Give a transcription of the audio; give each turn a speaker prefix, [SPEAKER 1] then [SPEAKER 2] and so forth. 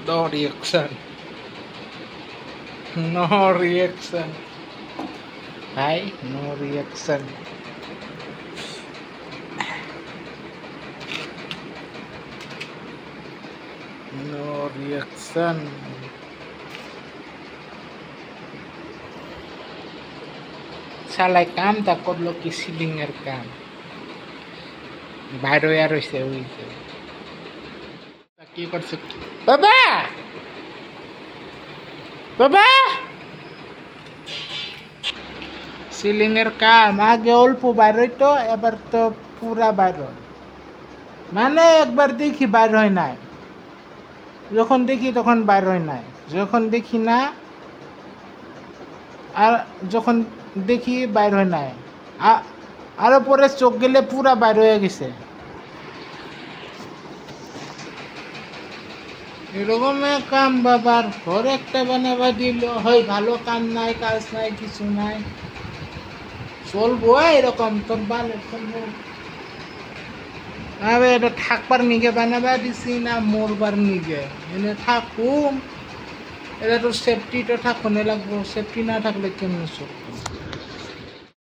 [SPEAKER 1] No reaction. No reaction. Hi, no reaction. No reaction. শালাই কামটা করলো কি সিলিং এর কাম বাইরে হইয়া রয়েছে হইছে কি করছে বাবা বাবা সিলিং এর কাম আগে অল্প বাইর হইতো এবার তো পুরা বাইর হয় মানে একবার দেখি বাইর হয় নাই যখন দেখি তখন বাইর হয় নাই যখন দেখি না আর যখন দেখি বাইর হয় নাই আরো পরে চোখ গেলে পুরা বাইর হয়ে গেছে এরকম কাম বাবার ঘর একটা বানাবা দিল হয় ভালো কাম নাই কাজ নাই কিছু নাই চলবো এরকম তোর ভালো চলবো এটা থাকবার নিগে বানাবা দিছি না মরবার নিগে এনে থাকুম এটা তো সেফটিটা থাকুনে লাগবো সেফটি না থাকলে কেমন চলবে